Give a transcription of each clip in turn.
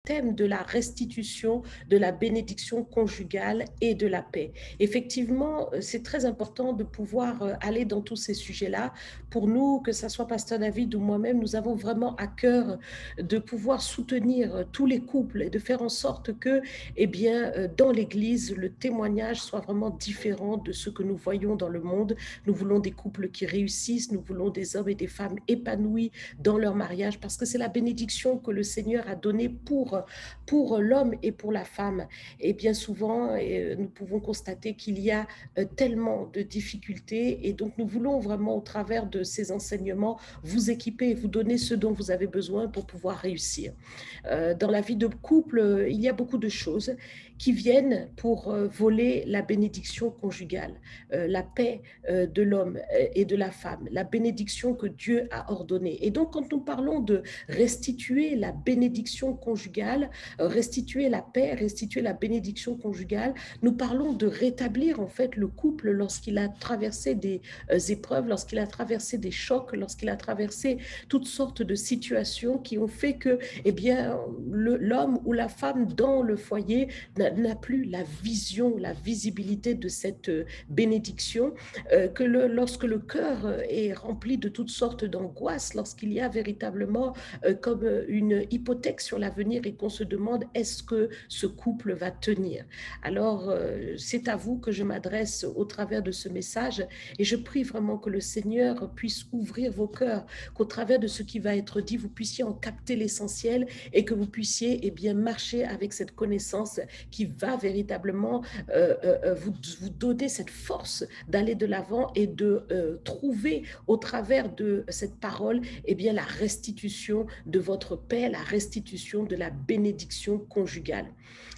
thème de la restitution, de la bénédiction conjugale et de la paix. Effectivement, c'est très important de pouvoir aller dans tous ces sujets-là. Pour nous, que ce soit Pasteur David ou moi-même, nous avons vraiment à cœur de pouvoir soutenir tous les couples et de faire en sorte que, eh bien, dans l'Église, le témoignage soit vraiment différent de ce que nous voyons dans le monde. Nous voulons des couples qui réussissent, nous voulons des hommes et des femmes épanouis dans leur mariage parce que c'est la bénédiction que le Seigneur a donnée pour l'homme et pour la femme. Et bien souvent, nous pouvons constater qu'il y a tellement de difficultés et donc nous voulons vraiment au travers de ces enseignements vous équiper, vous donner ce dont vous avez besoin pour pouvoir réussir. Dans la vie de couple, il y a beaucoup de choses qui viennent pour voler la bénédiction conjugale, la paix de l'homme et de la femme, la bénédiction que Dieu a ordonnée. Et donc, quand nous parlons de restituer la bénédiction conjugale, restituer la paix, restituer la bénédiction conjugale, nous parlons de rétablir en fait le couple lorsqu'il a traversé des épreuves, lorsqu'il a traversé des chocs, lorsqu'il a traversé toutes sortes de situations qui ont fait que, eh bien, l'homme ou la femme dans le foyer n'a plus la vision, la visibilité de cette bénédiction, que lorsque le cœur est rempli de toutes sortes d'angoisses, lorsqu'il y a véritablement comme une hypothèque sur l'avenir et qu'on se demande est-ce que ce couple va tenir. Alors, c'est à vous que je m'adresse au travers de ce message et je prie vraiment que le Seigneur puisse ouvrir vos cœurs, qu'au travers de ce qui va être dit, vous puissiez en capter l'essentiel et que vous puissiez eh bien, marcher avec cette connaissance qui va véritablement vous donner cette force d'aller de l'avant et de trouver au travers de cette parole eh bien, la restitution de votre paix, la restitution de la bénédiction conjugale.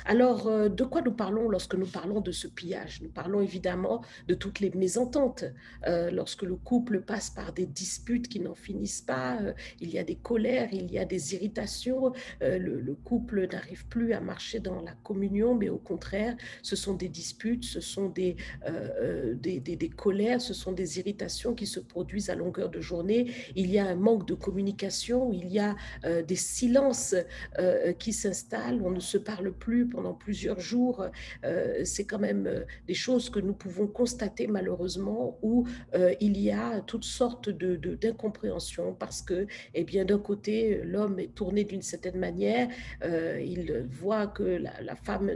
Alors, de quoi nous parlons lorsque nous parlons de ce pillage? Nous parlons évidemment de toutes les mésententes. Lorsque le couple passe par des disputes qui n'en finissent pas, il y a des colères, il y a des irritations, le couple n'arrive plus à marcher dans la communion, mais au contraire, ce sont des disputes, ce sont des colères, ce sont des irritations qui se produisent à longueur de journée. Il y a un manque de communication, il y a des silences qui s'installent, on ne se parle plus pendant plusieurs jours. C'est quand même des choses que nous pouvons constater malheureusement où il y a toutes sortes d'incompréhensions parce que, eh bien, d'un côté, l'homme est tourné d'une certaine manière, il voit que la femme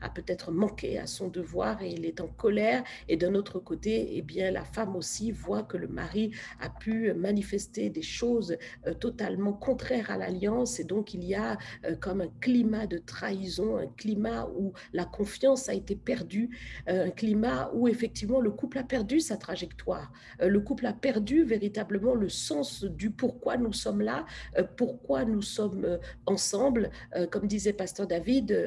a peut-être manqué à son devoir et il est en colère, et d'un autre côté, eh bien, la femme aussi voit que le mari a pu manifester des choses totalement contraires à l'alliance et donc il y a comme un climat de trahison, un climat où la confiance a été perdue, un climat où effectivement le couple a perdu sa trajectoire, le couple a perdu véritablement le sens du pourquoi nous sommes là, pourquoi nous sommes ensemble. Comme disait Pasteur David,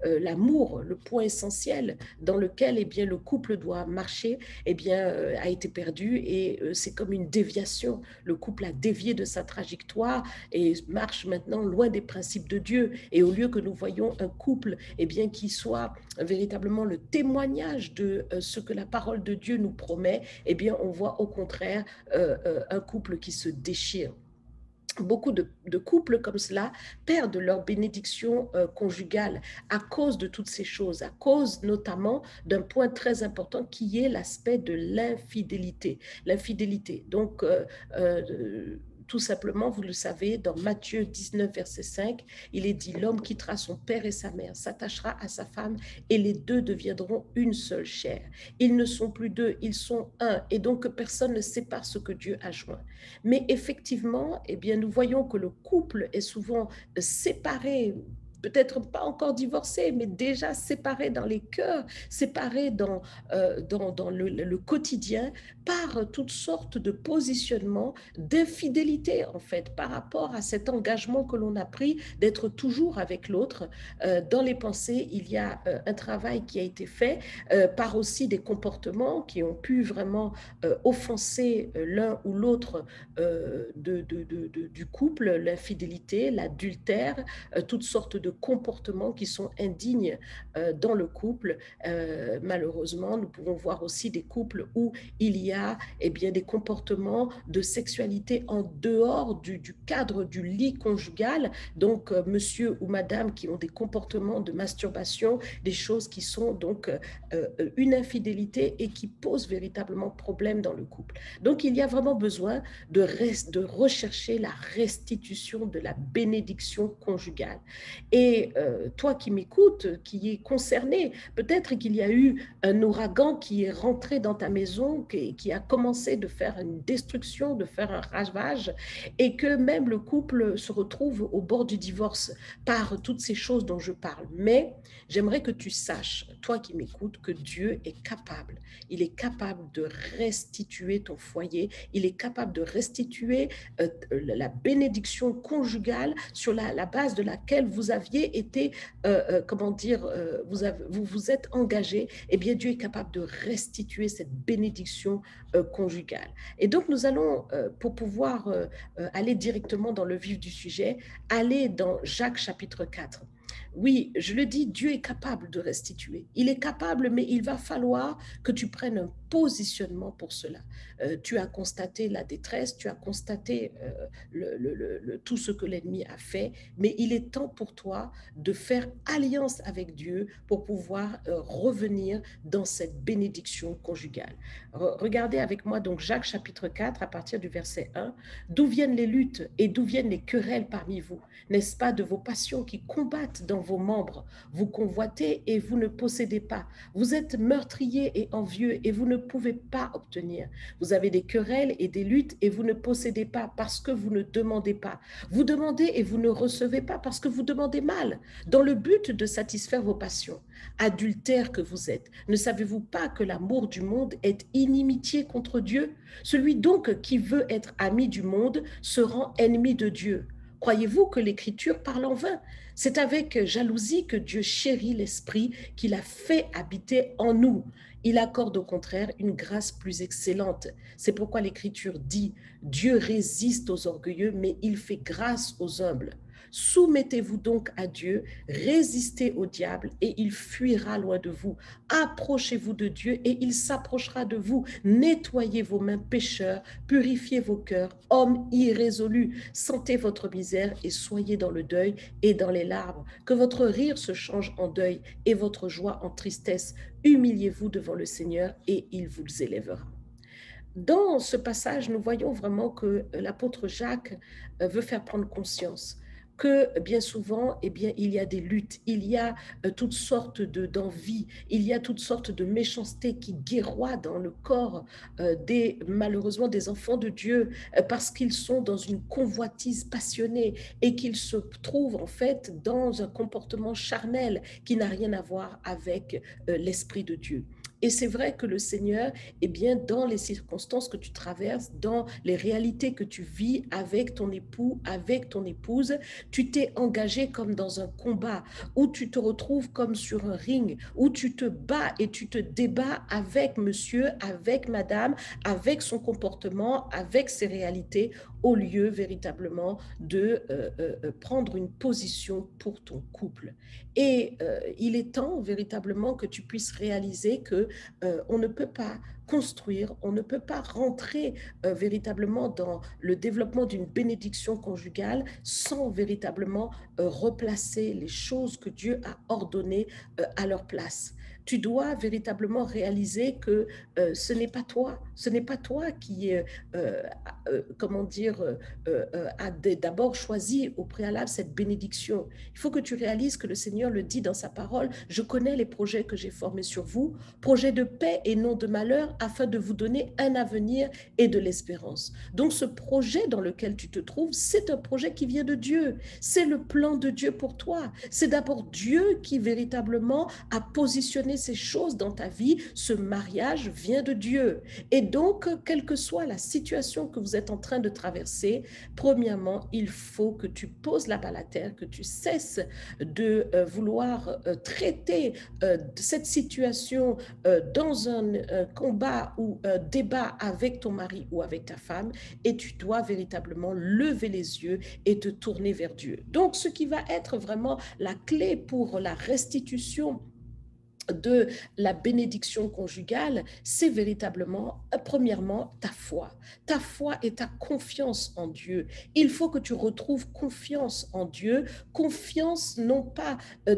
l'amour, le point essentiel dans lequel eh bien, le couple doit marcher, eh bien, a été perdu et c'est comme une déviation. Le couple a dévié de sa trajectoire et marche maintenant loin des principes de Dieu. Et au lieu que nous voyons un couple eh bien, qui soit véritablement le témoignage de ce que la parole de Dieu nous promet, eh bien, on voit au contraire un couple qui se déchire. Beaucoup de couples comme cela perdent leur bénédiction conjugale à cause de toutes ces choses, à cause notamment d'un point très important qui est l'aspect de l'infidélité. L'infidélité. Donc, tout simplement, vous le savez, dans Matthieu 19, verset 5, il est dit, l'homme quittera son père et sa mère, s'attachera à sa femme et les deux deviendront une seule chair. Ils ne sont plus deux, ils sont un. Et donc, personne ne sépare ce que Dieu a joint. Mais effectivement, eh bien, nous voyons que le couple est souvent séparé, peut-être pas encore divorcé, mais déjà séparé dans les cœurs, séparé dans le quotidien par toutes sortes de positionnements d'infidélité, en fait, par rapport à cet engagement que l'on a pris d'être toujours avec l'autre. Dans les pensées, il y a un travail qui a été fait par aussi des comportements qui ont pu vraiment offenser l'un ou l'autre du couple, l'infidélité, l'adultère, toutes sortes de comportements qui sont indignes dans le couple. Malheureusement, nous pouvons voir aussi des couples où il y a eh bien, des comportements de sexualité en dehors du cadre du lit conjugal. Donc, monsieur ou madame qui ont des comportements de masturbation, des choses qui sont donc une infidélité et qui posent véritablement problème dans le couple. Donc, il y a vraiment besoin de rechercher la restitution de la bénédiction conjugale. Et toi qui m'écoutes, qui est concerné, peut-être qu'il y a eu un ouragan qui est rentré dans ta maison, qui a commencé de faire une destruction, de faire un ravage, et que même le couple se retrouve au bord du divorce par toutes ces choses dont je parle. Mais j'aimerais que tu saches, toi qui m'écoutes, que Dieu est capable. Il est capable de restituer ton foyer. Il est capable de restituer la bénédiction conjugale sur la base de laquelle vous aviez été, comment dire, vous vous êtes engagé. Eh bien, Dieu est capable de restituer cette bénédiction conjugale. Et donc, nous allons, pour pouvoir aller directement dans le vif du sujet, aller dans Jacques chapitre 4. Oui, je le dis, Dieu est capable de restituer. Il est capable, mais il va falloir que tu prennes un positionnement pour cela. Tu as constaté la détresse, tu as constaté tout ce que l'ennemi a fait, mais il est temps pour toi de faire alliance avec Dieu pour pouvoir revenir dans cette bénédiction conjugale. Regardez avec moi donc Jacques chapitre 4 à partir du verset 1. D'où viennent les luttes et d'où viennent les querelles parmi vous? N'est-ce pas de vos passions qui combattent dans vos membres? Vous convoitez et vous ne possédez pas. Vous êtes meurtriers et envieux et vous ne pouvez pas obtenir. Vous avez des querelles et des luttes et vous ne possédez pas parce que vous ne demandez pas. Vous demandez et vous ne recevez pas parce que vous demandez mal, dans le but de satisfaire vos passions. Adultères que vous êtes, ne savez-vous pas que l'amour du monde est inimitié contre Dieu? Celui donc qui veut être ami du monde se rend ennemi de Dieu. Croyez-vous que l'Écriture parle en vain? C'est avec jalousie que Dieu chérit l'Esprit qu'il a fait habiter en nous. Il accorde au contraire une grâce plus excellente. C'est pourquoi l'Écriture dit, Dieu résiste aux orgueilleux, mais il fait grâce aux humbles. Soumettez-vous donc à Dieu, résistez au diable et il fuira loin de vous. Approchez-vous de Dieu et il s'approchera de vous. Nettoyez vos mains pécheurs, purifiez vos cœurs, hommes irrésolus. Sentez votre misère et soyez dans le deuil et dans les larmes. Que votre rire se change en deuil et votre joie en tristesse. Humiliez-vous devant le Seigneur et il vous élèvera. Dans ce passage, nous voyons vraiment que l'apôtre Jacques veut faire prendre conscience que bien souvent, eh bien, il y a des luttes, il y a toutes sortes d'envies, il y a toutes sortes de méchancetés qui guerroient dans le corps malheureusement des enfants de Dieu parce qu'ils sont dans une convoitise passionnée et qu'ils se trouvent en fait dans un comportement charnel qui n'a rien à voir avec l'Esprit de Dieu. Et c'est vrai que le Seigneur, eh bien, dans les circonstances que tu traverses, dans les réalités que tu vis avec ton époux, avec ton épouse, tu t'es engagé comme dans un combat, où tu te retrouves comme sur un ring, où tu te bats et tu te débats avec monsieur, avec madame, avec son comportement, avec ses réalités, au lieu véritablement de prendre une position pour ton couple. Et il est temps véritablement que tu puisses réaliser que on ne peut pas construire, on ne peut pas rentrer véritablement dans le développement d'une bénédiction conjugale sans véritablement replacer les choses que Dieu a ordonnées à leur place. Tu dois véritablement réaliser que ce n'est pas toi qui, comment dire, a d'abord choisi au préalable cette bénédiction. Il faut que tu réalises que le Seigneur le dit dans sa parole, je connais les projets que j'ai formés sur vous, projets de paix et non de malheur, afin de vous donner un avenir et de l'espérance. Donc ce projet dans lequel tu te trouves, c'est un projet qui vient de Dieu. C'est le plan de Dieu pour toi. C'est d'abord Dieu qui véritablement a positionné donné ces choses dans ta vie, ce mariage vient de Dieu. Et donc, quelle que soit la situation que vous êtes en train de traverser, premièrement, il faut que tu poses la balle à terre, que tu cesses de vouloir traiter cette situation dans un combat ou un débat avec ton mari ou avec ta femme, et tu dois véritablement lever les yeux et te tourner vers Dieu. Donc, ce qui va être vraiment la clé pour la restitution de la bénédiction conjugale, c'est véritablement, premièrement, ta foi et ta confiance en Dieu. Il faut que tu retrouves confiance en Dieu, confiance non pas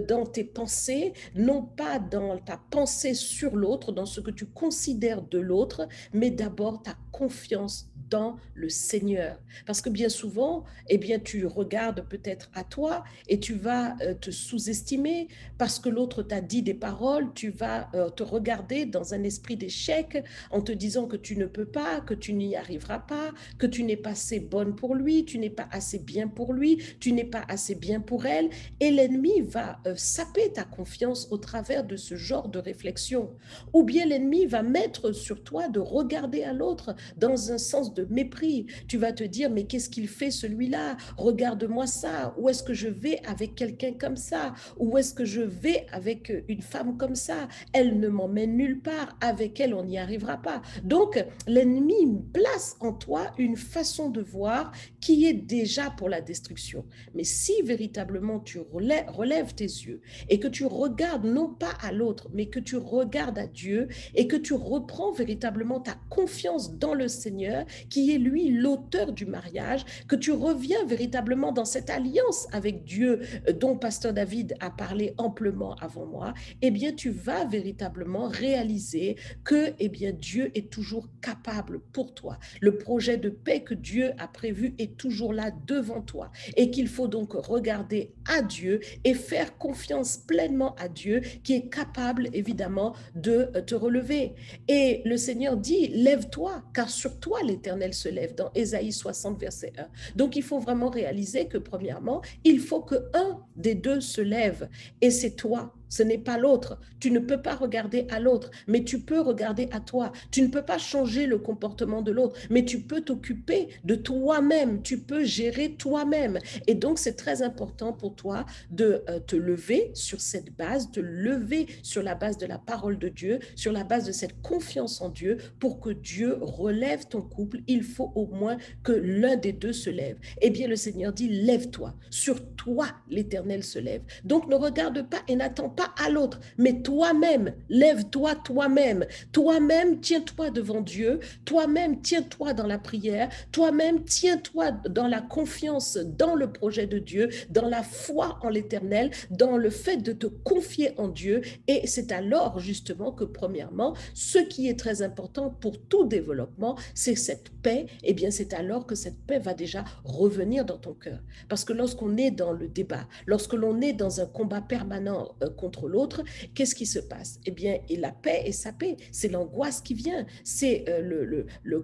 dans tes pensées, non pas dans ta pensée sur l'autre, dans ce que tu considères de l'autre, mais d'abord ta confiance dans le Seigneur. Parce que bien souvent, eh bien, tu regardes peut-être à toi et tu vas te sous-estimer parce que l'autre t'a dit des paroles, tu vas te regarder dans un esprit d'échec en te disant que tu ne peux pas, que tu n'y arriveras pas, que tu n'es pas assez bonne pour lui, tu n'es pas assez bien pour lui, tu n'es pas assez bien pour elle. Et l'ennemi va saper ta confiance au travers de ce genre de réflexion. Ou bien l'ennemi va mettre sur toi de regarder à l'autre dans un sens de mépris. Tu vas te dire, mais qu'est-ce qu'il fait celui-là? Regarde-moi ça. Où est-ce que je vais avec quelqu'un comme ça? Où est-ce que je vais avec une femme comme ça? Elle ne m'emmène nulle part. Avec elle, on n'y arrivera pas. Donc, l'ennemi place en toi une façon de voir qui est déjà pour la destruction. Mais si véritablement tu relèves tes yeux et que tu regardes non pas à l'autre, mais que tu regardes à Dieu et que tu reprends véritablement ta confiance dans le Seigneur, qui est lui l'auteur du mariage, que tu reviens véritablement dans cette alliance avec Dieu dont Pasteur David a parlé amplement avant moi, eh bien, tu vas véritablement réaliser que, eh bien, Dieu est toujours capable pour toi. Le projet de paix que Dieu a prévu est toujours là devant toi et qu'il faut donc regarder à Dieu et faire confiance pleinement à Dieu qui est capable, évidemment, de te relever. Et le Seigneur dit, lève-toi, car sur toi l'Éternel se lève, dans Ésaïe 60, verset 1. Donc, il faut vraiment réaliser que, premièrement, il faut qu'un des deux se lève et c'est toi. Ce n'est pas l'autre. Tu ne peux pas regarder à l'autre, mais tu peux regarder à toi. Tu ne peux pas changer le comportement de l'autre, mais tu peux t'occuper de toi-même. Tu peux gérer toi-même. Et donc, c'est très important pour toi de te lever sur cette base, de lever sur la base de la parole de Dieu, sur la base de cette confiance en Dieu, pour que Dieu relève ton couple. Il faut au moins que l'un des deux se lève. Eh bien, le Seigneur dit, lève-toi. Sur toi, l'Éternel se lève. Donc, ne regarde pas et n'attends pas à l'autre, mais toi-même, lève-toi toi-même. Toi-même, tiens-toi devant Dieu. Toi-même, tiens-toi dans la prière. Toi-même, tiens-toi dans la confiance dans le projet de Dieu, dans la foi en l'Éternel, dans le fait de te confier en Dieu. Et c'est alors justement que, premièrement, ce qui est très important pour tout développement, c'est cette paix. Eh bien, c'est alors que cette paix va déjà revenir dans ton cœur. Parce que lorsqu'on est dans le débat, lorsque l'on est dans un combat permanent contre l'autre, qu'est-ce qui se passe? Eh bien, et la paix et sa paix, c'est l'angoisse qui vient, c'est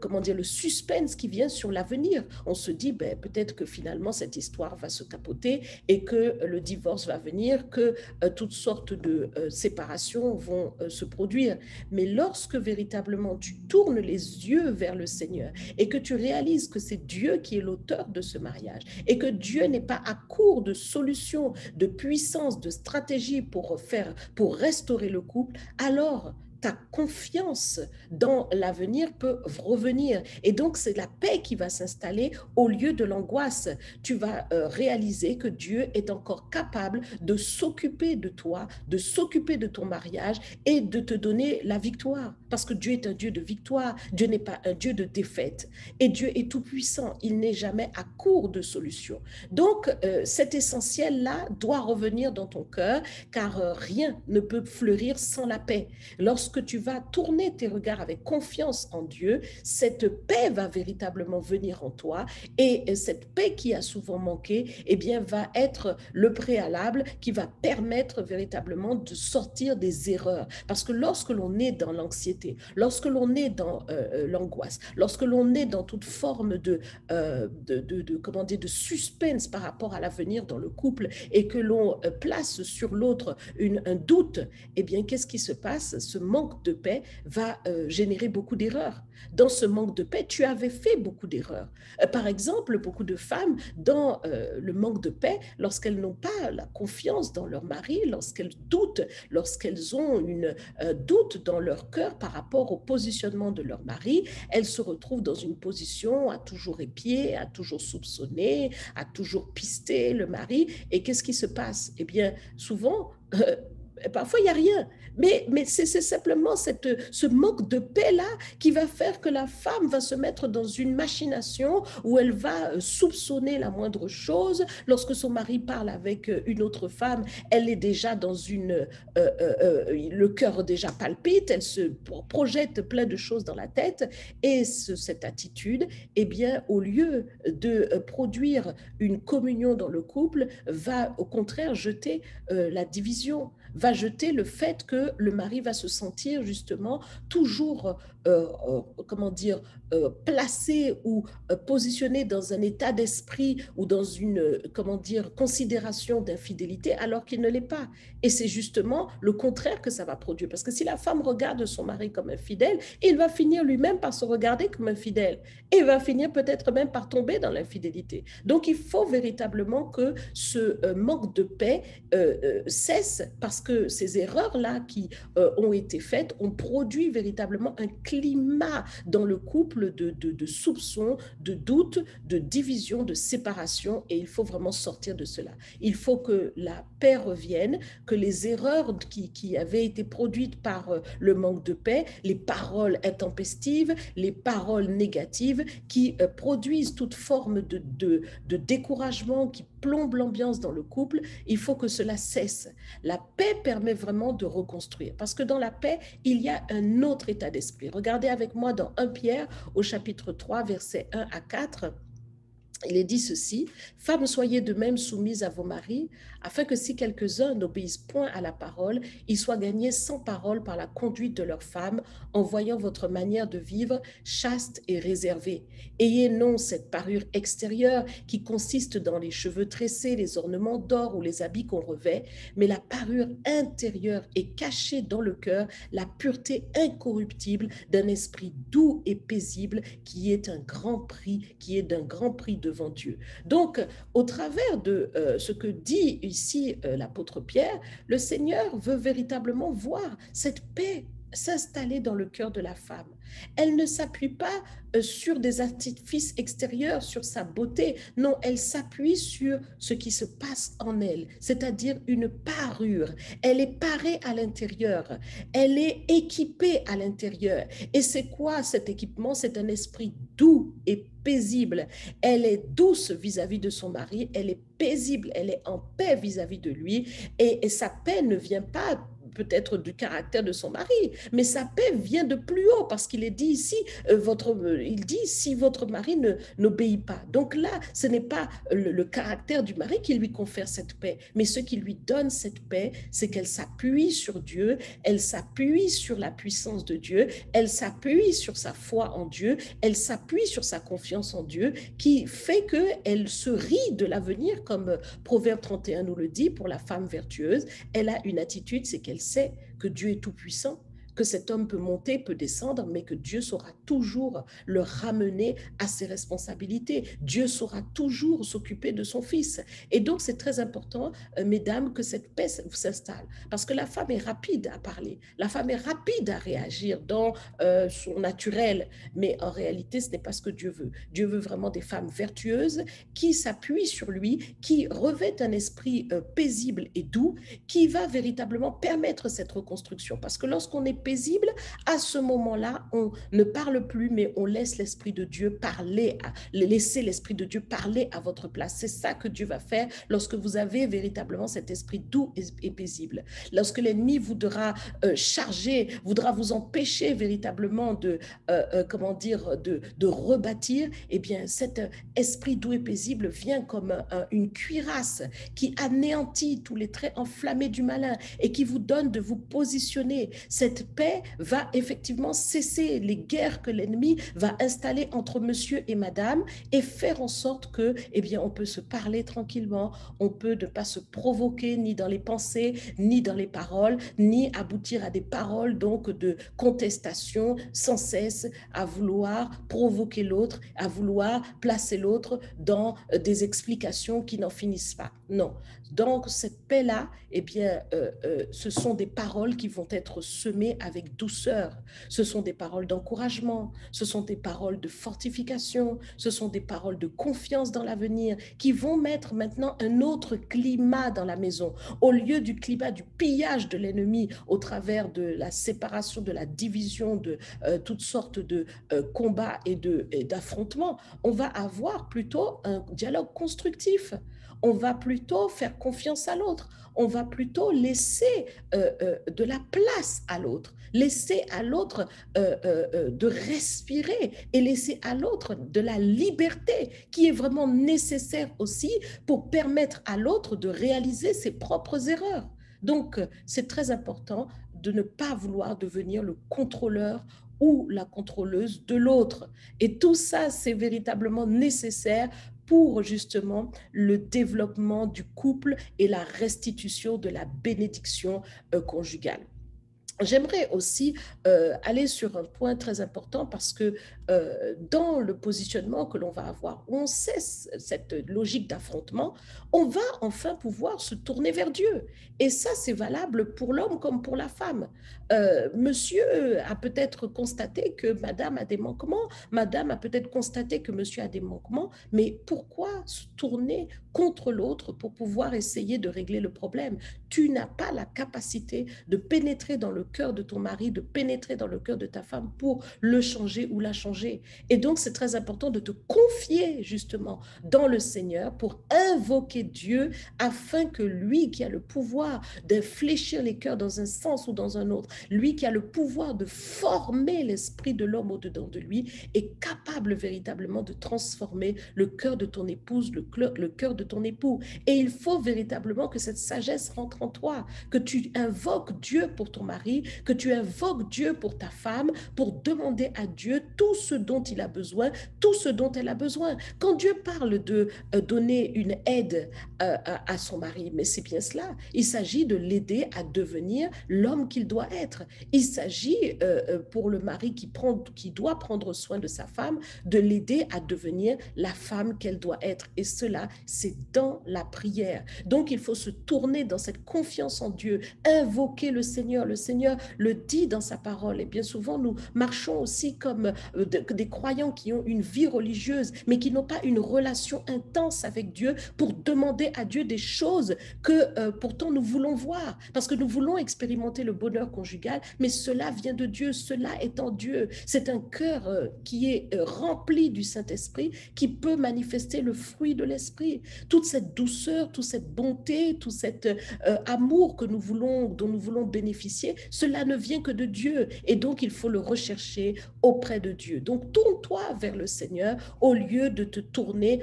comment dire, le suspense qui vient sur l'avenir. On se dit, ben, peut-être que finalement, cette histoire va se capoter et que le divorce va venir, que toutes sortes de séparations vont se produire. Mais lorsque véritablement tu tournes les yeux vers le Seigneur et que tu réalises que c'est Dieu qui est l'auteur de ce mariage et que Dieu n'est pas à court de solutions, de puissance, de stratégies pour restaurer le couple, alors ta confiance dans l'avenir peut revenir. Et donc, c'est la paix qui va s'installer au lieu de l'angoisse. Tu vas réaliser que Dieu est encore capable de s'occuper de toi, de s'occuper de ton mariage et de te donner la victoire. Parce que Dieu est un Dieu de victoire. Dieu n'est pas un Dieu de défaite. Et Dieu est tout puissant. Il n'est jamais à court de solutions. Donc, cet essentiel-là doit revenir dans ton cœur, car rien ne peut fleurir sans la paix. Lorsque lorsque tu vas tourner tes regards avec confiance en Dieu, cette paix va véritablement venir en toi, et cette paix qui a souvent manqué, eh bien, va être le préalable qui va permettre véritablement de sortir des erreurs. Parce que lorsque l'on est dans l'anxiété, lorsque l'on est dans l'angoisse, lorsque l'on est dans toute forme comment dire, de suspense par rapport à l'avenir dans le couple, et que l'on place sur l'autre un doute, eh bien, qu'est-ce qui se passe? Ce manque de paix va générer beaucoup d'erreurs. Dans ce manque de paix, tu avais fait beaucoup d'erreurs. Par exemple, beaucoup de femmes, dans le manque de paix, lorsqu'elles n'ont pas la confiance dans leur mari, lorsqu'elles doutent, lorsqu'elles ont une doute dans leur cœur par rapport au positionnement de leur mari, elles se retrouvent dans une position à toujours épier, à toujours soupçonner, à toujours pister le mari. Et qu'est-ce qui se passe? Eh bien, souvent, parfois, il n'y a rien. Mais c'est simplement ce manque de paix-là qui va faire que la femme va se mettre dans une machination où elle va soupçonner la moindre chose. Lorsque son mari parle avec une autre femme, elle est déjà dans le cœur déjà palpite, elle se projette plein de choses dans la tête. Et cette attitude, eh bien, au lieu de produire une communion dans le couple, va au contraire jeter la division, va jeter le fait que le mari va se sentir justement toujours, comment dire, placé ou positionné dans un état d'esprit ou dans une, comment dire, considération d'infidélité, alors qu'il ne l'est pas. Et c'est justement le contraire que ça va produire. Parce que si la femme regarde son mari comme infidèle, il va finir lui-même par se regarder comme infidèle. Et il va finir peut-être même par tomber dans l'infidélité. Donc, il faut véritablement que ce manque de paix cesse, parce que ces erreurs-là qui ont été faites ont produit véritablement un climat dans le couple de soupçons, de doutes, de division, de séparation, et il faut vraiment sortir de cela. Il faut que la paix revienne, que les erreurs qui avaient été produites par le manque de paix, les paroles intempestives, les paroles négatives qui produisent toute forme de découragement, qui plombe l'ambiance dans le couple, il faut que cela cesse. La paix permet vraiment de reconstruire, parce que dans la paix, il y a un autre état d'esprit. Regardez avec moi dans 1 Pierre au chapitre 3, versets 1 à 4. Il est dit ceci: Femmes, soyez de même soumises à vos maris, afin que si quelques-uns n'obéissent point à la parole, ils soient gagnés sans parole par la conduite de leurs femmes, en voyant votre manière de vivre chaste et réservée. Ayez non cette parure extérieure qui consiste dans les cheveux tressés, les ornements d'or ou les habits qu'on revêt, mais la parure intérieure est cachée dans le cœur, la pureté incorruptible d'un esprit doux et paisible, qui est d'un grand prix devant Dieu. Donc, au travers de ce que dit ici l'apôtre Pierre, le Seigneur veut véritablement voir cette paix s'installer dans le cœur de la femme. Elle ne s'appuie pas sur des artifices extérieurs, sur sa beauté. Non, elle s'appuie sur ce qui se passe en elle, c'est-à-dire une parure. Elle est parée à l'intérieur. Elle est équipée à l'intérieur. Et c'est quoi cet équipement? C'est un esprit doux et paisible. Elle est douce vis-à-vis de son mari. Elle est paisible. Elle est en paix vis-à-vis de lui. Et sa paix ne vient pas peut-être du caractère de son mari, mais sa paix vient de plus haut, parce qu'il est dit ici, il dit si votre mari n'obéit pas. Donc là, ce n'est pas le caractère du mari qui lui confère cette paix, mais ce qui lui donne cette paix, c'est qu'elle s'appuie sur Dieu, elle s'appuie sur la puissance de Dieu, elle s'appuie sur sa foi en Dieu, elle s'appuie sur sa confiance en Dieu, qui fait qu'elle se rit de l'avenir, comme Proverbe 31 nous le dit, pour la femme vertueuse. Elle a une attitude, c'est qu'elle sait que Dieu est tout-puissant, que cet homme peut monter, peut descendre, mais que Dieu saura toujours le ramener à ses responsabilités. Dieu saura toujours s'occuper de son fils. Et donc, c'est très important, mesdames, que cette paix s'installe. Parce que la femme est rapide à parler. La femme est rapide à réagir dans son naturel. Mais en réalité, ce n'est pas ce que Dieu veut. Dieu veut vraiment des femmes vertueuses qui s'appuient sur lui, qui revêtent un esprit paisible et doux, qui va véritablement permettre cette reconstruction. Parce que lorsqu'on est paisible, à ce moment-là, on ne parle plus, mais on laisse l'Esprit de Dieu parler, laisser l'Esprit de Dieu parler à votre place. C'est ça que Dieu va faire lorsque vous avez véritablement cet esprit doux et paisible. Lorsque l'ennemi voudra charger, voudra vous empêcher véritablement comment dire, de rebâtir, eh bien, cet esprit doux et paisible vient comme une cuirasse qui anéantit tous les traits enflammés du malin et qui vous donne de vous positionner. Cette paix va effectivement cesser les guerres que l'ennemi va installer entre monsieur et madame et faire en sorte que, eh bien, on peut se parler tranquillement, on peut ne pas se provoquer ni dans les pensées, ni dans les paroles, ni aboutir à des paroles donc de contestation sans cesse, à vouloir provoquer l'autre, à vouloir placer l'autre dans des explications qui n'en finissent pas. Non. Donc, cette paix-là, eh bien, ce sont des paroles qui vont être semées avec douceur. Ce sont des paroles d'encouragement, ce sont des paroles de fortification, ce sont des paroles de confiance dans l'avenir qui vont mettre maintenant un autre climat dans la maison. Au lieu du climat du pillage de l'ennemi au travers de la séparation, de la division, de toutes sortes de combats et d'affrontements, on va avoir plutôt un dialogue constructif. On va plutôt faire confiance à l'autre. On va plutôt laisser de la place à l'autre, laisser à l'autre de respirer et laisser à l'autre de la liberté qui est vraiment nécessaire aussi pour permettre à l'autre de réaliser ses propres erreurs. Donc, c'est très important de ne pas vouloir devenir le contrôleur ou la contrôleuse de l'autre. Et tout ça, c'est véritablement nécessaire pour justement le développement du couple et la restitution de la bénédiction conjugale. J'aimerais aussi aller sur un point très important parce que dans le positionnement que l'on va avoir, où on cesse cette logique d'affrontement, on va enfin pouvoir se tourner vers Dieu. Et ça, c'est valable pour l'homme comme pour la femme. Monsieur a peut-être constaté que madame a des manquements, madame a peut-être constaté que monsieur a des manquements, mais pourquoi se tourner contre l'autre pour pouvoir essayer de régler le problème? Tu n'as pas la capacité de pénétrer dans le cœur de ton mari, de pénétrer dans le cœur de ta femme pour le changer ou la changer. Et donc, c'est très important de te confier justement dans le Seigneur pour invoquer Dieu afin que lui qui a le pouvoir d'infléchir les cœurs dans un sens ou dans un autre, lui qui a le pouvoir de former l'esprit de l'homme au-dedans de lui, est capable véritablement de transformer le cœur de ton épouse, le cœur de ton époux. Et il faut véritablement que cette sagesse rentre en toi, que tu invoques Dieu pour ton mari, que tu invoques Dieu pour ta femme, pour demander à Dieu tout ce dont il a besoin, tout ce dont elle a besoin. Quand Dieu parle de donner une aide à son mari, mais c'est bien cela, il s'agit de l'aider à devenir l'homme qu'il doit être. Il s'agit pour le mari qui doit prendre soin de sa femme, de l'aider à devenir la femme qu'elle doit être. Et cela, c'est dans la prière. Donc, il faut se tourner dans cette confiance en Dieu, invoquer le Seigneur. Le Seigneur le dit dans sa parole. Et bien souvent, nous marchons aussi comme des croyants qui ont une vie religieuse, mais qui n'ont pas une relation intense avec Dieu pour demander à Dieu des choses que pourtant nous voulons voir, parce que nous voulons expérimenter le bonheur conjugal, mais cela vient de Dieu, cela est en Dieu. C'est un cœur qui est rempli du Saint-Esprit qui peut manifester le fruit de l'Esprit. Toute cette douceur, toute cette bonté, tout cet amour dont nous voulons bénéficier, cela ne vient que de Dieu. Et donc, il faut le rechercher auprès de Dieu. Donc, tourne-toi vers le Seigneur au lieu de te tourner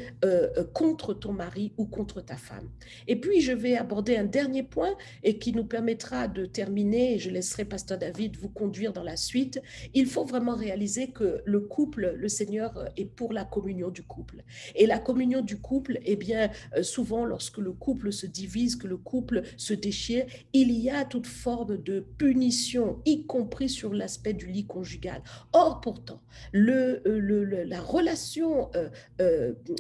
contre ton mari ou contre ta femme. Et puis, je vais aborder un dernier point et qui nous permettra de terminer, et je laisserai Pasteur David vous conduire dans la suite. Il faut vraiment réaliser que le couple, le Seigneur est pour la communion du couple. Et la communion du couple, eh bien, souvent, lorsque le couple se divise, que le couple se déchire, il y a toute forme de punition, y compris sur l'aspect du lit conjugal. Or, pourtant, la relation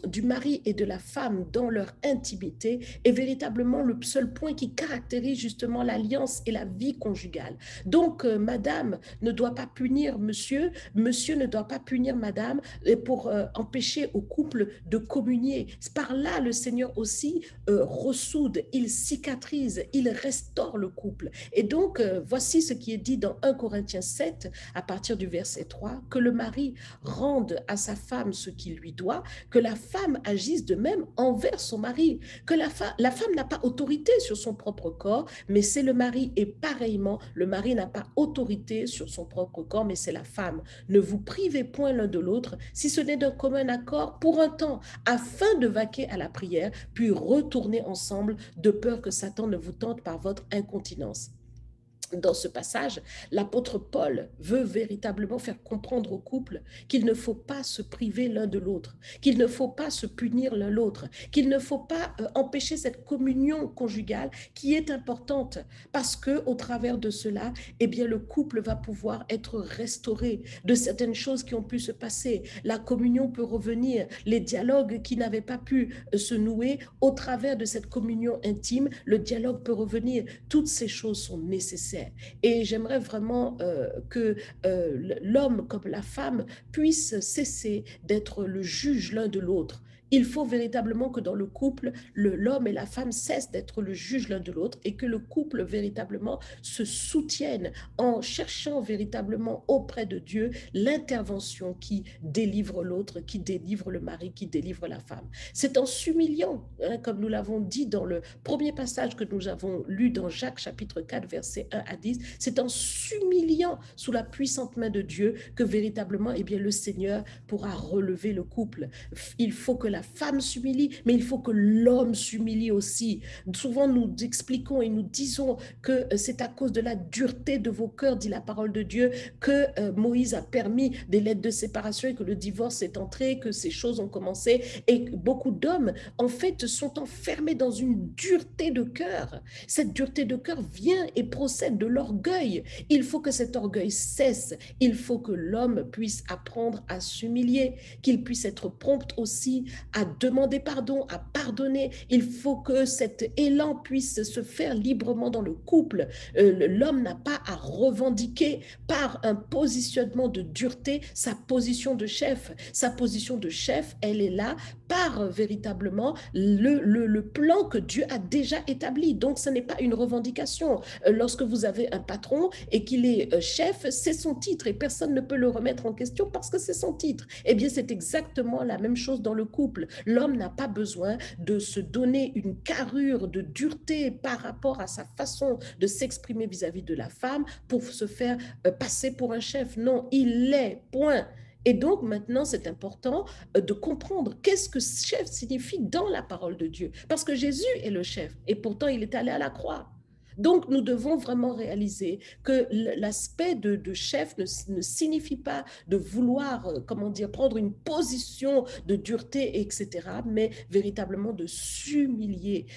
du mari et de la femme dans leur intimité est véritablement le seul point qui caractérise justement l'alliance et la vie conjugale. Donc, madame ne doit pas punir monsieur, monsieur ne doit pas punir madame pour empêcher au couple de communier. Par là, le Seigneur aussi ressoude, il cicatrise, il restaure le couple. Et donc, voici Voici ce qui est dit dans 1 Corinthiens 7, à partir du verset 3, que le mari rende à sa femme ce qu'il lui doit, que la femme agisse de même envers son mari, que la femme n'a pas autorité sur son propre corps, mais c'est le mari, et pareillement, le mari n'a pas autorité sur son propre corps, mais c'est la femme. Ne vous privez point l'un de l'autre, si ce n'est d'un commun accord pour un temps, afin de vaquer à la prière, puis retourner ensemble, de peur que Satan ne vous tente par votre incontinence. Dans ce passage, l'apôtre Paul veut véritablement faire comprendre au couple qu'il ne faut pas se priver l'un de l'autre, qu'il ne faut pas se punir l'un l'autre, qu'il ne faut pas empêcher cette communion conjugale qui est importante parce que au travers de cela, eh bien, le couple va pouvoir être restauré de certaines choses qui ont pu se passer. La communion peut revenir, les dialogues qui n'avaient pas pu se nouer au travers de cette communion intime, le dialogue peut revenir. Toutes ces choses sont nécessaires. Et j'aimerais vraiment que l'homme comme la femme puissent cesser d'être le juge l'un de l'autre. Il faut véritablement que dans le couple, l'homme et la femme cessent d'être le juge l'un de l'autre et que le couple véritablement se soutienne en cherchant véritablement auprès de Dieu l'intervention qui délivre l'autre, qui délivre le mari, qui délivre la femme. C'est en s'humiliant, hein, comme nous l'avons dit dans le premier passage que nous avons lu dans Jacques chapitre 4, versets 1 à 10, c'est en s'humiliant sous la puissante main de Dieu que véritablement, eh bien, le Seigneur pourra relever le couple. Il faut que la femme s'humilie, mais il faut que l'homme s'humilie aussi. Souvent, nous expliquons et nous disons que c'est à cause de la dureté de vos cœurs, dit la parole de Dieu, que Moïse a permis des lettres de séparation et que le divorce est entré, que ces choses ont commencé. Et beaucoup d'hommes, en fait, sont enfermés dans une dureté de cœur. Cette dureté de cœur vient et procède de l'orgueil. Il faut que cet orgueil cesse. Il faut que l'homme puisse apprendre à s'humilier, qu'il puisse être prompt aussi à demander pardon, à pardonner. Il faut que cet élan puisse se faire librement dans le couple. L'homme n'a pas à revendiquer par un positionnement de dureté sa position de chef. Sa position de chef, elle est là par véritablement le plan que Dieu a déjà établi. Donc, ce n'est pas une revendication. Lorsque vous avez un patron et qu'il est chef, c'est son titre et personne ne peut le remettre en question parce que c'est son titre. Eh bien, c'est exactement la même chose dans le couple. L'homme n'a pas besoin de se donner une carrure de dureté par rapport à sa façon de s'exprimer vis-à-vis de la femme pour se faire passer pour un chef. Non, il l'est, point. Et donc maintenant, c'est important de comprendre qu'est-ce que chef signifie dans la parole de Dieu. Parce que Jésus est le chef et pourtant il est allé à la croix. Donc, nous devons vraiment réaliser que l'aspect de chef ne signifie pas de vouloir, comment dire, prendre une position de dureté, etc., mais véritablement de s'humilier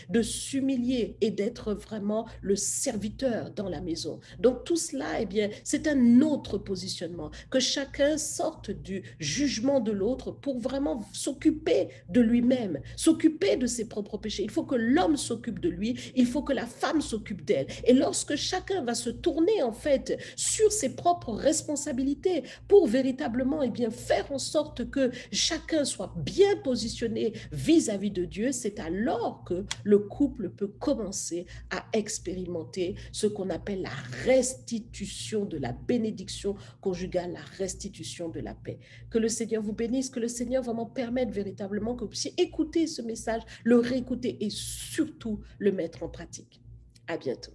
et d'être vraiment le serviteur dans la maison. Donc, tout cela, eh bien, c'est un autre positionnement, que chacun sorte du jugement de l'autre pour vraiment s'occuper de lui-même, s'occuper de ses propres péchés. Il faut que l'homme s'occupe de lui, il faut que la femme s'occupe d'elle. Et lorsque chacun va se tourner en fait sur ses propres responsabilités pour véritablement eh bien, faire en sorte que chacun soit bien positionné vis-à-vis de Dieu, c'est alors que le couple peut commencer à expérimenter ce qu'on appelle la restitution de la bénédiction conjugale, la restitution de la paix. Que le Seigneur vous bénisse, que le Seigneur vraiment permette véritablement que vous puissiez écouter ce message, le réécouter et surtout le mettre en pratique. À bientôt.